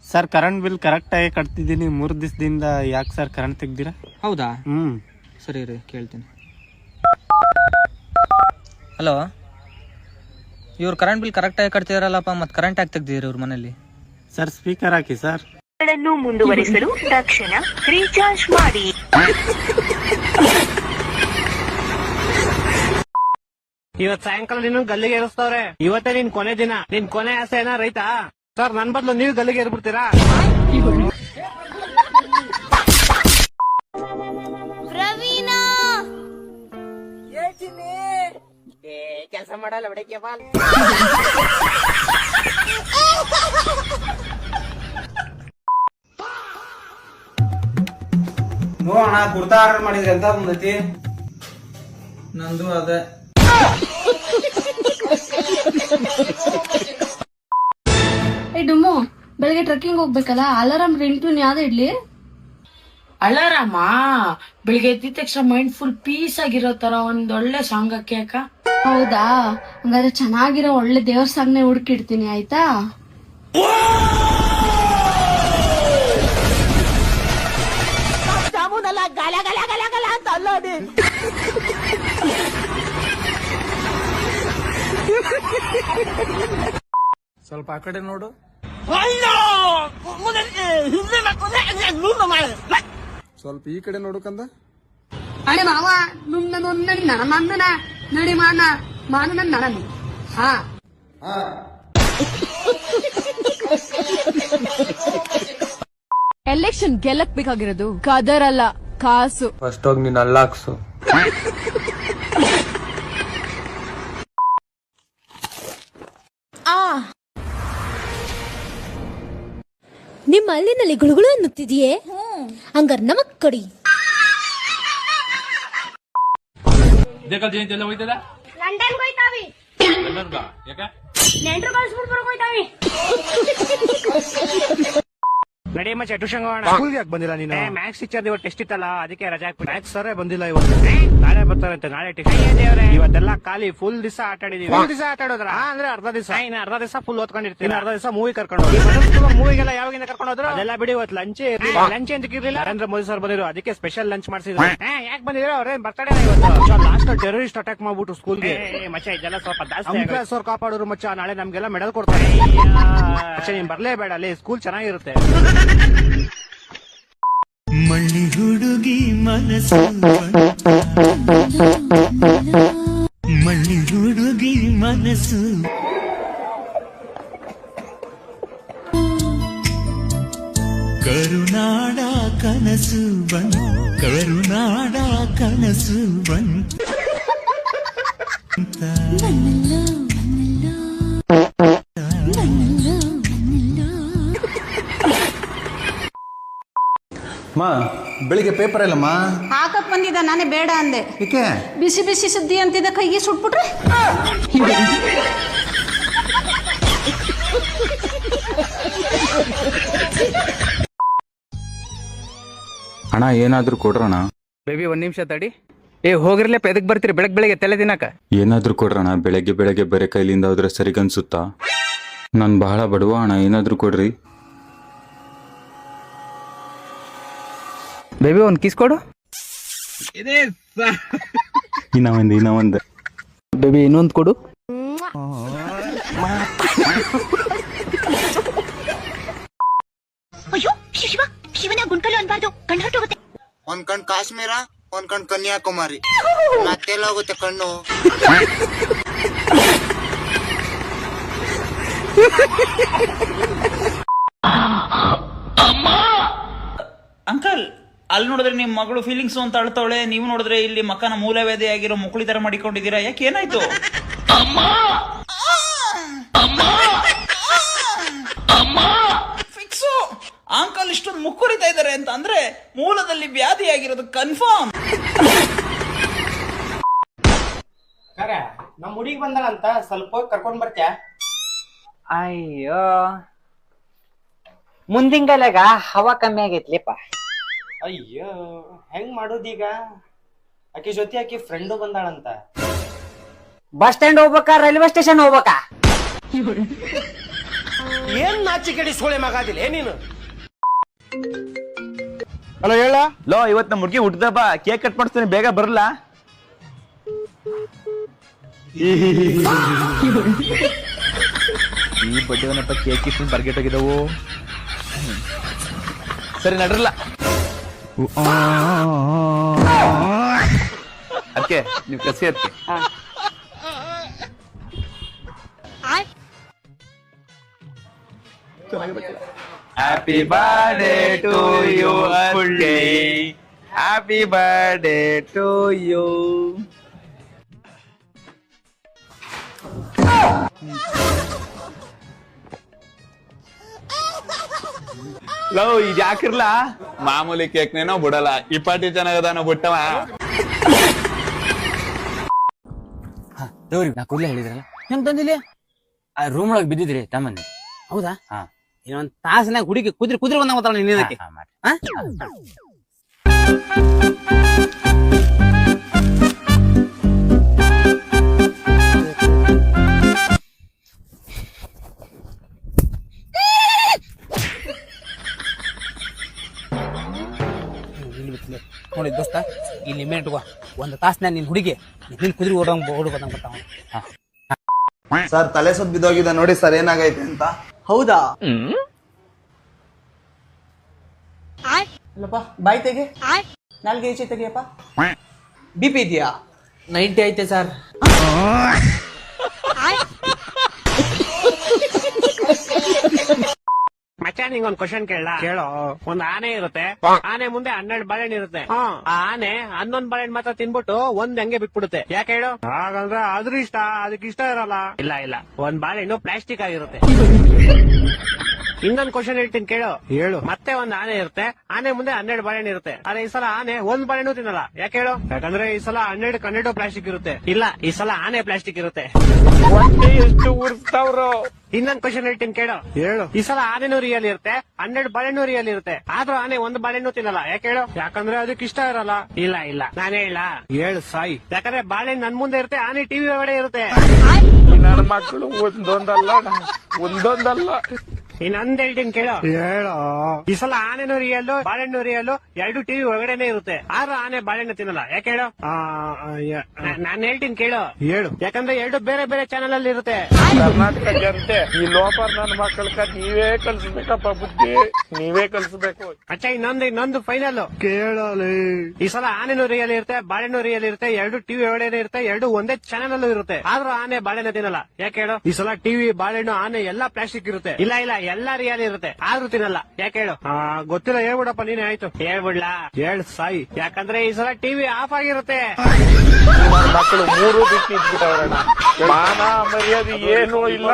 Sir current bill correct ಆಗಿ ಕಟ್ತಿದ್ದೀನಿ 3 ದಿವಸದಿಂದ. ಯಾಕೆ ಸರ್ ಕರೆಂಟ್ ತೆಗ್ದಿರಾ? ಹೌದಾ? ಸರಿ ರೀ, ಕೇಳ್ತೀನಿ. ಹಲೋ, ಇವ್ರು ಕರೆಂಟ್ ಬಿಲ್ ಕರೆಕ್ಟ್ ಆಗಿ ಕಟ್ತಿದಾರಲ್ಲಪ್ಪ, ಮತ್ತೆ ಕರೆಂಟ್ ಆಗಿ ತೆಗ್ದಿರಿ ಇವ್ರ ಮನೇಲಿ? ಸರ್ ಸ್ಪೀಕರ್ ಹಾಕಿ ಸರ್. ಮುಂದುವರಿಸಲು ತಕ್ಷಣ ರೀಚಾರ್ಜ್ ಮಾಡಿ. ಇವತ್ ಸಾಯಂಕಾಲ ನೀನು ಗಲ್ಲಿಗೆ ಏರಿಸ್ತವ್ರೆ. ಇವತ್ತೇ ನಿನ್ ಕೊನೆ ದಿನ. ನಿನ್ ಕೊನೆ ಆಸೆ ಏನ ರೈತ? ಸರ್ ನನ್ ಬದಲು ನೀವು ಗಲ್ಲಿಗೆ ಏರ್ಬಿಡ್ತೀರಾ? ಕೆಲಸ ಮಾಡಲ್ಲ ಬಡಕೆ ಬಾಲ್. ನೋಡೋಣ, ಕುರ್ತಾ ಆರ್ಡರ್ ಮಾಡಿದ್ರೆ ಎಂತ ಬಂದೈತಿ? ನಂದು ಅದೇ. ಡುಮ್ಮು, ಬೆಳಗ್ಗೆ ಟ್ರೆಕ್ಕಿಂಗ್ ಹೋಗ್ಬೇಕಲ್ಲ, ಅಲಾರಾಮ್ ರಿಂಗ್ ಟೂನ್ ಯಾವ್ದು ಇಡ್ಲಿ? ಅಲಾರಾಮ ಬೆಳಿಗ್ಗೆ ಎದ್ದಿದ ತಕ್ಷಣ ಮೈಂಡ್ ಫುಲ್ ಪೀಸ್ ಆಗಿರೋ ತರ ಒಂದೊಳ್ಳೆ ಸಾಂಗ್ ಹಾಕಿ ಅಕ್ಕ. ಹೌದಾ, ಹಂಗಾದ್ರೆ ಚೆನ್ನಾಗಿರೋ ಒಳ್ಳೆ ದೇವ್ರ ಸಾಂಗ್ನೆ ಹುಡುಕಿಡ್ತೀನಿ, ಆಯ್ತಾ? ಸ್ವಲ್ಪ ಆ ಕಡೆ ನೋಡು. ಸ್ವಲ್ಪ ಈ ಕಡೆ ನೋಡಕಂದ. ಅರೆ ಮಾವ, ನಂದನ ನಡಿ ಮಾನ ನಡನಿ. ಹಾ, ಎಲೆಕ್ಷನ್ ಗೆಲ್ಲಕ್ ಬೇಕಾಗಿರೋದು ಕದರಲ್ಲ, ಕಾಸು. ಫಸ್ಟ್ ಹೋಗಿ ನೀನ್ ಅಲ್ಲಾಕ್ಸು. ನಿಮ್ಮ ಹಲ್ಲಿನಲ್ಲಿ ಗುಳುಗುಳು ಅನ್ನುತ್ತಿದೆಯೇ? ಹಂಗಾರ ನಮಕ್ ಕೊಡಿ. ಲಂಡನ್ ಹೋಯ್ತಾವಿ. ನೆಂಟ್ರು ಕಳ್ಸ್ಬಿಟ್ಟು ಹೋಯ್ತಾವಿ. ನಡಿ ಮಚ್ಚ ಟ್ಯೂಷನ್ ಹೋಗೋಣ. ಸ್ಕೂಲ್ಗೆ ಯಾಕೆ ಬಂದಿಲ್ಲ ನೀನು? ಮ್ಯಾಥ್ಸ್ ಟೀಚರ್ ಇವತ್ತು ಟೆಸ್ಟ್ ಇತ್ತಲ್ಲ, ಅದಕ್ಕೆ ರಜಾ ಹಾಕ್ಬಿಟ್ಟು. ಮ್ಯಾಥ್ಸ್ ಸರೇ ಬಂದಿಲ್ಲ ಇವತ್ತು. ನಾಳೆ ಬರ್ತಾರಂತೆ, ನಾಳೆ ಟೆಸ್ಟ್. ಇವತ್ತೆಲ್ಲ ಖಾಲಿ ಫುಲ್ ದಿವಸ ಆಟ ಆಡಿದೀವಿ. ಫುಲ್ ದಿವಸ ಆಟ ಆಡೋದ್ರ ಅಂದ್ರೆ ಅರ್ಧ ದಿವಸ. ಇನ್ನು ಅರ್ಧ ದಿವಸ ಫುಲ್ ಓದ್ಕೊಂಡಿರ್ತೀನಿ, ಅರ್ಧ ದಿವಸ ಮೂವಿ ಕರ್ಕೊಂಡು ಹೋಗಿ. ಮೂವಿಗೆಲ್ಲ ಯಾವಾಗಿಂದ ಕರ್ಕೊಂಡು ಹೋದ್ರು ಅದೆಲ್ಲ ಬಿಡಿ. ಇವತ್ತು ಲಂಚ್ ಅಂತ ಇರ್ಲಿಲ್ಲ. ನರೇಂದ್ರ ಮೋದಿ ಸರ್ ಬಂದಿದ್ರು, ಅದಕ್ಕೆ ಸ್ಪೆಷಲ್ ಲಂಚ್ ಮಾಡ್ಸಿದ್ರು. ಯಾಕೆ ಬಂದಿದ್ರು? ಅವ್ರೇನ್ ಬರ್ತಾಡೆ ಇವತ್ತು. ಲಾಸ್ಟ್ ಟೆರರಿಸ್ಟ್ ಅಟ್ಯಾಕ್ ಮಾಡ್ಬಿಟ್ಟು ಸ್ಕೂಲ್ಗೆ. ಮಚ್ಚ ಇದೆಲ್ಲ ಸ್ವಲ್ಪ ಜಾಸ್ತಿ ಕಾಪಾಡೋರು ಮಚ್ಚ. ನಾಳೆ ನಮ್ಗೆಲ್ಲ ಮೆಡಲ್ ಕೊಡ್ತಾರೆ. ಮಚ್ಚ ನೀನ್ ಬರ್ಲೇಬೇಡ, ಅಲ್ಲಿ ಸ್ಕೂಲ್ ಚೆನ್ನಾಗಿರುತ್ತೆ. ಮಳ್ಳಿ ಹುಡುಗಿ ಮನಸ್ಸು, ಮಳ್ಳಿ ಹುಡುಗಿ ಮನಸ್ಸು, ಕರುನಾಡ ಕನಸು ಬಂತ, ಕರುನಾಡ ಕನಸು ಬಂತ. ಮಾ, ಬೆಳಿಗ್ಗೆ ಪೇಪರ್ ಇಲ್ಲಮ್ಮ. ಹಾಕಕ್ ಬಂದಿದ್ದ, ನಾನೇ ಬೇಡ ಅಂದೆ. ಏಕೆ? ಬಿಸಿ ಬಿಸಿ ಸುದ್ದಿ ಅಂತಿದ್ದ, ಕೈಗೆ ಸುಟ್ಬಿಟ್ರೆ. ಅಣ್ಣ ಏನಾದ್ರೂ ಕೊಡ್ರಣ. ಬೇಬಿ, ಒಂದ್ ನಿಮಿಷ ತಡಿ. ಹೋಗಿರ್ಲಿಪ್ಪ, ಎದಕ್ ಬರ್ತೀರಿ ಬೆಳಗ್ಗೆ ತಲೆ ದಿನಕ? ಏನಾದ್ರೂ ಕೊಡ್ರಣ. ಬೆಳಗ್ಗೆ ಬೇರೆ ಕೈಲಿಂದ ಹೋದ್ರೆ ಸರಿಗನ್ಸುತ್ತಾ? ನಾನ್ ಬಹಳ ಬಡವ ಅಣ್ಣ, ಏನಾದ್ರೂ ಕೊಡ್ರಿ. ಬೇಬಿ, ಒಂದ್ ಕಿಸ್ ಕೊಡು. ಇನ್ನ ಒಂದ್ ಬೇಬಿ, ಇನ್ನೊಂದ್ ಕೊಡು. ಅಯ್ಯೋ ಶಿವ, ಶಿವನ ಗುಂಡ್ಕಲು ಅನ್ಬಾರ್ದು, ಕಣ್ಣು ಹೊರಟೋಗುತ್ತೆ. ಒಂದ್ ಕಣ್ ಕಾಶ್ಮೀರ, ಒಂದ್ ಕಣ್ ಕನ್ಯಾಕುಮಾರಿ. ಮತ್ತೆಲ್ಲ ಹೋಗುತ್ತೆ ಕಣ್ಣು. ಅಂಕಲ್, ಅಲ್ಲಿ ನೋಡಿದ್ರೆ ನಿಮ್ ಮಗಳು ಫೀಲಿಂಗ್ಸ್ ಅಂತ ಅಳ್ತಾವಳೆ, ನೀವು ನೋಡಿದ್ರೆ ಇಲ್ಲಿ ಮಕ್ಕನ ಮೂಲವೇದಿ ಆಗಿರೋ ಮುಕುಳಿ ತರ ಮಾಡಿಕೊಂಡಿದ್ದೀರಾ. ಯಾಕೆ, ಏನಾಯ್ತು? ಫಿಕ್ಸು. ಅಂಕಲ್ ಇಷ್ಟೊಂದು ಮುಕ್ಕುರಿತಾ ಇದಾರೆ ಅಂತ ಅಂದ್ರೆ ಮೂಲದಲ್ಲಿ ವ್ಯಾಧಿ ಆಗಿರೋದು ಕನ್ಫರ್ಮ್. ನಮ್ ಹುಡುಗಿ ಬಂದಳಂತ, ಸ್ವಲ್ಪ ಹೋಗಿ ಕರ್ಕೊಂಡ್ ಬರ್ತ್ಯಾ? ಅಯ್ಯೋ, ಮುಂದಿಂಗಲಾಗ ಹವಾ ಕಮ್ಮಿ ಆಗೈತ್ಲಿಪ್ಪ. ಅಯ್ಯೋ, ಹೆಂಗ್ ಮಾಡೋದೀಗ? ಆಕಿ ಜೊತೆ ಆಕಿ ಫ್ರೆಂಡು ಬಂದಾಳಂತ. ಬಸ್ ಸ್ಟ್ಯಾಂಡ್ ಹೋಗ್ಬೇಕಾ, ರೈಲ್ವೆ ಸ್ಟೇಷನ್ ಹೋಗ್ಬೇಕಾ? ಏನ್ ನಾಚಿಕೆಡಿ ಸೋಳೆ ಮಗಾದಿಲ್ಲ ನೀನು. ಹಲೋ ಹೇಳ. ಲೋ ಇವತ್ತು ನಮ್ಮ ಹುಡುಗಿ ಹುಟ್ಟದಪ್ಪ, ಕೇಕ್ ಕಟ್ ಮಾಡಿಸ್ತೀನಿ, ಬೇಗ ಬರಲ್ಲ? ಈ ಬಡ್ಡೆವನಪ್ಪ ಕೇಕ್ ಇಟ್ಟು ಬರ್ಗೆಟ್ಟೋಗಿದ್ದವು. ಸರಿ ನಡ್ರಲ್ಲ. ಅದಕ್ಕೆ ನೀವು ಕಸಿ ಅದಕ್ಕೆ. ಹ್ಯಾಪಿ ಬರ್ಡೇ ಟು ಯು ಅರ್ಕೆ, happy birthday to you. Love ಇದು ಯಾಕಿರ್ಲ? ಮಾಮೂಲಿ ಕೇಕ್ನೇನೋ ಬಿಡಲ್ಲ, ಈ ಪಾರ್ಟಿ ಚೆನ್ನಾಗದಾನೋ ಬಿಟ್ಟವ. ದೇವ್ರಿ ನಾ ಕೂದಲೇ ಹೇಳಿದ್ರಲ್ಲ ಏನ್ ತಂದಿಲ್ಲ? ಆ ರೂಮ್ ಒಳಗೆ ಬಿದ್ದಿದ್ರಿ ತಮ್ಮನ್ನಿ. ಹೌದಾ? ಇನ್ನೊಂದ್ ತಾಸಿನಾಗ ಹುಡುಗಿ ಕುದ್ರಿ ಬಂದ ಮಾತಾಡ ನಿನ್ನದಕ್ಕೆ. ನೋಡಿ ದೋಸ್ತ, ಇಲ್ಲಿ ನಿಮ್ಮೆ ಇಟ್ಕೋ. ಒಂದು ತಾಸಿನಾಗ ನಿನ್ ಹುಡುಗಿ ನಿನ್ ಕುದ್ರಿ ಓಡೋದಂಗ್ ಬರ್ತಾವ. ಸರ್ ತಲೆ ಸುತ್ತ ಬಿದ್ದೋಗಿದೆ ನೋಡಿ ಸರ್, ಏನಾಗೈತೆ ಅಂತ. ಹೌದಾ? ಅಲ್ಲಪ್ಪ ಬಾಯ್ ತೆಗೆ, ನಾಲ್ಗೆ ಈಚೆ ತೆಗಿಯಪ್ಪ. BP ಇದೆಯಾ? 90 ಐತೆ ಸರ್. ಮಚ್ಚ ನಿಂಗೊಂದ್ ಕ್ವಶನ್ ಕೇಳ. ಕೇಳೋ. ಒಂದ್ ಆನೆ ಇರುತ್ತೆ, ಆನೆ ಮುಂದೆ 12 ಬಾಳೆಹಣ್ಣು ಇರುತ್ತೆ. ಆ ಆನೆ 11 ಬಾಳೆಹಣ್ಣು ಮಾತ್ರ ತಿನ್ಬಿಟ್ಟು ಒಂದ್ ಹಂಗೆ ಬಿಟ್ಬಿಡುತ್ತೆ. ಯಾಕೆ ಹೇಳು? ಹಾಗಂದ್ರೆ ಅದ್ರ ಇಷ್ಟ, ಅದಕ್ಕೆ ಇಷ್ಟ ಇರಲ್ಲ. ಇಲ್ಲ ಒಂದ್ ಬಾಳೆಹಣ್ಣು ಪ್ಲಾಸ್ಟಿಕ್ ಆಗಿರುತ್ತೆ. ಇನ್ನೊಂದ್ ಕ್ವಶನ್ ಹೇಳ್ತೀನಿ ಕೇಳು. ಹೇಳು. ಮತ್ತೆ ಒಂದ್ ಆನೆ ಇರುತ್ತೆ, ಆನೆ ಮುಂದೆ 12 ಬಾಳೆಹಣ್ಣು ಇರುತ್ತೆ. ಆದ್ರೆ ಈ ಸಲ ಆನೆ ಒಂದ್ ಬಾಳೆಹಣ್ಣು ತಿನ್ನಲ್ಲ. ಯಾಕೆ ಹೇಳು? ಯಾಕಂದ್ರೆ ಈ ಸಲ 12 ಪ್ಲಾಸ್ಟಿಕ್ ಇರುತ್ತೆ. ಇಲ್ಲ, ಈ ಸಲ ಆನೆ ಪ್ಲಾಸ್ಟಿಕ್ ಇರುತ್ತೆ. ಎಷ್ಟು ಉರ್ಸ್ತಾವ್ರು. ಇನ್ನೊಂದ್ ಕ್ವಶನ್ ಹೇಳ್ತೀನಿ ಕೇಳು. ಹೇಳು. ಈ ಸಲ ಆನೆನೂ ರಿಯಲ್ ಇರುತ್ತೆ, 12 ಬಾಳೆಹಣ್ಣು ರಿಯಲ್ ಇರುತ್ತೆ. ಆದ್ರೂ ಆನೆ ಒಂದ್ ಬಾಳೆಹಣ್ಣು ತಿನ್ನಲ್ಲ. ಯಾಕೆ ಹೇಳು? ಯಾಕಂದ್ರೆ ಅದಕ್ಕೆ ಇಷ್ಟ ಇರಲ್ಲ. ಇಲ್ಲ ನಾನೇ ಹೇಳ. ಹೇಳು ಸಾಯಿ. ಯಾಕಂದ್ರೆ ಬಾಳೆಹಣ್ಣು ನನ್ ಮುಂದೆ ಇರುತ್ತೆ, ಆನೆ ಟಿವಿ ಒಳಗಡೆ ಇರುತ್ತೆ. ನನ್ನ ಮಕ್ಕಳು ಒಂದೊಂದಲ್ಲ. ಇನ್ನೊಂದ್ ಹೇಳ್ತೀನಿ ಕೇಳು. ಹೇಳು. ಈ ಸಲ ಆನೆನೂ ರಿಯಲ್, ಬಾಳೆಹಣ್ಣು ರಿಯಲ್, 2 ಟಿವಿ ಒಳಗಡೆನೆ ಇರುತ್ತೆ. ಆದ್ರೂ ಆನೆ ಬಾಳೆಹಣ್ಣು ತಿನ್ನಲ್ಲ. ಯಾಕೆ ಹೇಳು? ನಾನ್ ಹೇಳ್ತೀನಿ ಕೇಳು. ಹೇಳು. ಯಾಕಂದ್ರೆ 2 ಬೇರೆ ಬೇರೆ ಚಾನೆಲ್ ಅಲ್ಲಿ ಇರುತ್ತೆ. ಕರ್ನಾಟಕ ಜನತೆ ಈ ಲೋಪರ್ ನನ್ನ ಮಕ್ಕಳ ನೀವೇ ಕಲ್ಸ್ಬೇಕಪ್ಪ, ಬುದ್ಧಿ ನೀವೇ ಕಲ್ಸ್ಬೇಕು. ಅಚ್ಚ ಇನ್ನೊಂದು ಫೈನಲ್ ಕೇಳಲಿ. ಈ ಸಲ ಆನೆನೂ ರಿಯಲ್ ಇರುತ್ತೆ, ಬಾಳೆಹಣ್ಣು ರಿಯಲ್ ಇರುತ್ತೆ, 2 ಟಿವಿ ಒಳಗಡೆ ಇರುತ್ತೆ, 2 ಒಂದೇ ಚಾನೆಲ್ ಅಲ್ಲೂ ಇರುತ್ತೆ. ಆದ್ರೂ ಆನೆ ಬಾಳೆಹಣ್ಣು ತಿನ್ನಲ್ಲ. ಯಾಕೆ ಹೇಳು? ಈ ಸಲ ಟಿವಿ, ಬಾಳೆಹಣ್ಣು, ಆನೆ ಎಲ್ಲಾ ಪ್ಲಾಸ್ಟಿಕ್ ಇರುತ್ತೆ. ಇಲ್ಲ ಎಲ್ಲಾ ರಿಯಲ್ ಇರುತ್ತೆ, ಆದ್ರೂ ತಿನ್ನಲ್ಲ. ಯಾಕೆ ಹೇಳು? ಗೊತ್ತಿಲ್ಲ, ಹೇಳ್ಬಿಡಪ್ಪ ನೀನೆ. ಆಯ್ತು ಹೇಳ್ಬಿಡ್ಲಾ? ಹೇಳ್ ಸಾಯಿ. ಯಾಕಂದ್ರೆ ಈ ಸಲ ಟಿವಿ ಆಫ್ ಆಗಿರುತ್ತೆ. ಮಕ್ಕಳು 3 ಬಿಟ್ಟು ಮಾನ ಮರ್ಯಾದೆ ಏನೂ ಇಲ್ಲ.